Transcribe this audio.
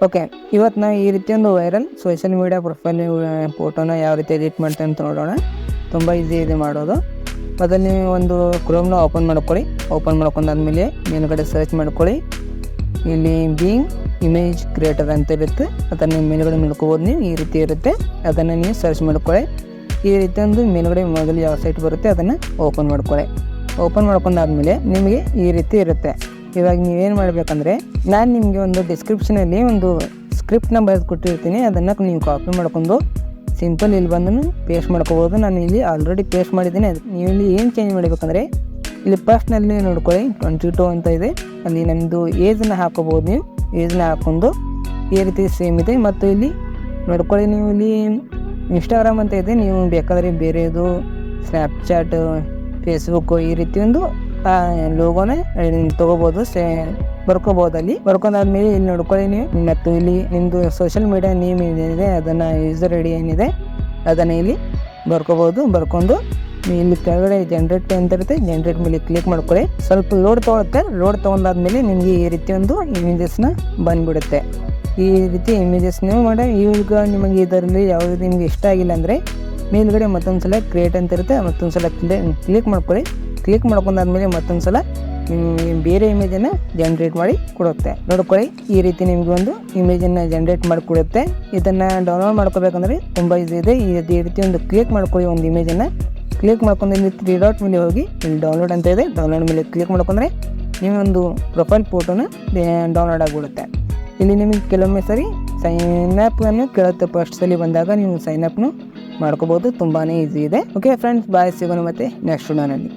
Okay, ಇವತ್ತು ನಾವು ಈ ರೀತಿ ಒಂದು ವೈರಲ್ ಸೋಷಿಯಲ್ ಮೀಡಿಯಾ ಪ್ರೊಫೈಲ್ ಫೋಟೋನ ಯಾವ ರೀತಿ ಎಡಿಟ್ ಮಾಡ್ತೇವೆ ಅಂತ ನೋಡೋಣ. ತುಂಬ ಈಸಿ ಇದೆ ಮಾಡೋದು. ಮೊದಲು ನೀವು ಒಂದು ಕ್ರೋಮ್ನ ಓಪನ್ ಮಾಡ್ಕೊಳ್ಳಿ. ಓಪನ್ ಮಾಡ್ಕೊಂಡಾದ್ಮೇಲೆ ಮೇಲ್ಗಡೆ ಸರ್ಚ್ ಮಾಡ್ಕೊಳ್ಳಿ. ಇಲ್ಲಿ ಬೀಯಿಂಗ್ ಇಮೇಜ್ ಕ್ರಿಯೇಟರ್ ಅಂತ ಇರುತ್ತೆ, ಅದನ್ನು ಮೇಲ್ಗಡೆ ನೋಡ್ಕೋಬೋದು. ನೀವು ಈ ರೀತಿ ಇರುತ್ತೆ, ಅದನ್ನು ನೀವು ಸರ್ಚ್ ಮಾಡ್ಕೊಳ್ಳಿ. ಈ ರೀತಿ ಒಂದು ಮೇಲ್ಗಡೆ ಮೊದಲು ಯಾವ ಸೈಟ್ ಬರುತ್ತೆ ಅದನ್ನು ಓಪನ್ ಮಾಡ್ಕೊಳ್ಳಿ. ಓಪನ್ ಮಾಡ್ಕೊಂಡಾದ್ಮೇಲೆ ನಿಮಗೆ ಈ ರೀತಿ ಇರುತ್ತೆ. ಇವಾಗ ನೀವೇನು ಮಾಡಬೇಕಂದ್ರೆ, ನಾನು ನಿಮಗೆ ಒಂದು ಡಿಸ್ಕ್ರಿಪ್ಷನಲ್ಲಿ ಒಂದು ಸ್ಕ್ರಿಪ್ಟ್ನ ಬರೆದು ಕೊಟ್ಟಿರ್ತೀನಿ. ಅದನ್ನು ನೀವು ಕಾಪಿ ಮಾಡ್ಕೊಂಡು ಸಿಂಪಲ್ ಇಲ್ಲಿ ಬಂದು ಪೇಸ್ಟ್ ಮಾಡ್ಕೋಬೋದು. ನಾನು ಇಲ್ಲಿ ಆಲ್ರೆಡಿ ಪೇಸ್ಟ್ ಮಾಡಿದ್ದೀನಿ. ನೀವು ಇಲ್ಲಿ ಏನು ಚೇಂಜ್ ಮಾಡಬೇಕಂದ್ರೆ, ಇಲ್ಲಿ ಫಸ್ಟ್ನಲ್ಲಿ ನೋಡ್ಕೊಳ್ಳಿ 22 ಅಂತ ಇದೆ. ಅಲ್ಲಿ ನಮ್ಮದು ಏಜನ್ನ ಹಾಕೋಬೋದು. ನೀವು ಏಜನ್ನ ಹಾಕ್ಕೊಂಡು ಈ ರೀತಿ ಸೇಮ್ ಇದೆ. ಮತ್ತು ಇಲ್ಲಿ ನೋಡ್ಕೊಳ್ಳಿ, ನೀವು ಇಲ್ಲಿ ಇನ್ಸ್ಟಾಗ್ರಾಮ್ ಅಂತ ಇದೆ. ನೀವು ಬೇಕಾದರೆ ಬೇರೆದು ಸ್ನ್ಯಾಪ್ಚಾಟ್, ಫೇಸ್ಬುಕ್ಕು ಈ ರೀತಿ ಒಂದು ಲೋಗೋನ ತೊಗೋಬೋದು, ಬರ್ಕೋಬೋದು. ಅಲ್ಲಿ ಬರ್ಕೊಂಡಾದ್ಮೇಲೆ ಇಲ್ಲಿ ನೋಡ್ಕೊಳ್ಳಿ ನೀವು. ಮತ್ತು ಇಲ್ಲಿ ನಿಮ್ಮದು ಸೋಷಿಯಲ್ ಮೀಡಿಯಾ ನೇಮ್ ಏನಿದೆ ಅದನ್ನು ಯೂಸರ್ ಐಡಿ ಏನಿದೆ ಅದನ್ನು ಇಲ್ಲಿ ಬರ್ಕೋಬೋದು. ಬರ್ಕೊಂಡು ಇಲ್ಲಿ ಕೆಳಗಡೆ ಜನ್ರೇಟ್ ಅಂತ ಇರುತ್ತೆ, ಜನ್ರೇಟ್ ಮೇಲೆ ಕ್ಲಿಕ್ ಮಾಡ್ಕೊಳ್ಳಿ. ಸ್ವಲ್ಪ ಲೋಡ್ ತೊಗೊಳುತ್ತೆ. ಲೋಡ್ ತೊಗೊಂಡಾದ್ಮೇಲೆ ನಿಮಗೆ ಈ ರೀತಿ ಒಂದು ಇಮೇಜಸ್ನ ಬಂದುಬಿಡುತ್ತೆ. ಈ ರೀತಿ ಇಮೇಜಸ್ ನೀವು ಮಾಡಿ. ಈಗ ನಿಮಗೆ ಇದರಲ್ಲಿ ಯಾವುದು ನಿಮಗೆ ಇಷ್ಟ ಆಗಿಲ್ಲ ಅಂದರೆ ಮೇಲ್ಗಡೆ ಮತ್ತೊಂದು ಸಲ ಕ್ರಿಯೇಟ್ ಅಂತ ಇರುತ್ತೆ, ಮತ್ತೊಂದು ಸಲ ಕ್ಲಿಕ್ ಮಾಡ್ಕೊಳ್ಳಿ. ಕ್ಲಿಕ್ ಮಾಡ್ಕೊಂಡಾದ್ಮೇಲೆ ಮತ್ತೊಂದು ಸಲ ಬೇರೆ ಇಮೇಜನ್ನು ಜನ್ರೇಟ್ ಮಾಡಿ ಕೊಡುತ್ತೆ. ನೋಡ್ಕೊಳ್ಳಿ, ಈ ರೀತಿ ನಿಮಗೆ ಒಂದು ಇಮೇಜನ್ನು ಜನ್ರೇಟ್ ಮಾಡಿ ಕೊಡುತ್ತೆ. ಇದನ್ನು ಡೌನ್ಲೋಡ್ ಮಾಡ್ಕೋಬೇಕಂದ್ರೆ ತುಂಬ ಈಸಿ ಇದೆ. ಈ ರೀತಿ ಒಂದು ಕ್ಲಿಕ್ ಮಾಡ್ಕೊಳ್ಳಿ. ಒಂದು ಇಮೇಜನ್ನು ಕ್ಲಿಕ್ ಮಾಡ್ಕೊಂಡು ಇಲ್ಲಿ 3 ಡಾಟ್ ಮೇಲೆ ಹೋಗಿ ಇಲ್ಲಿ ಡೌನ್ಲೋಡ್ ಅಂತ ಇದೆ. ಡೌನ್ಲೋಡ್ ಮೇಲೆ ಕ್ಲಿಕ್ ಮಾಡ್ಕೊಂಡ್ರೆ ನೀವೊಂದು ಪ್ರೊಫೈಲ್ ಫೋಟೋನ ಡೌನ್ಲೋಡ್ ಆಗಿಬಿಡುತ್ತೆ. ಇಲ್ಲಿ ನಿಮಗೆ ಕೆಲವೊಮ್ಮೆ ಸರಿ ಸೈನಪ್ಪನ್ನು ಕೇಳುತ್ತೆ. ಫಸ್ಟ್ ಸಲ ಬಂದಾಗ ನೀವು ಸೈನಪ್ನು ಮಾಡ್ಕೋಬೋದು. ತುಂಬಾ ಈಸಿ ಇದೆ. ಓಕೆ ಫ್ರೆಂಡ್ಸ್, ಬಾಯ್, ಸಿಗೋಣ ಮತ್ತೆ ನೆಕ್ಸ್ಟ್ ವಿಡಿಯೋನಲ್ಲಿ.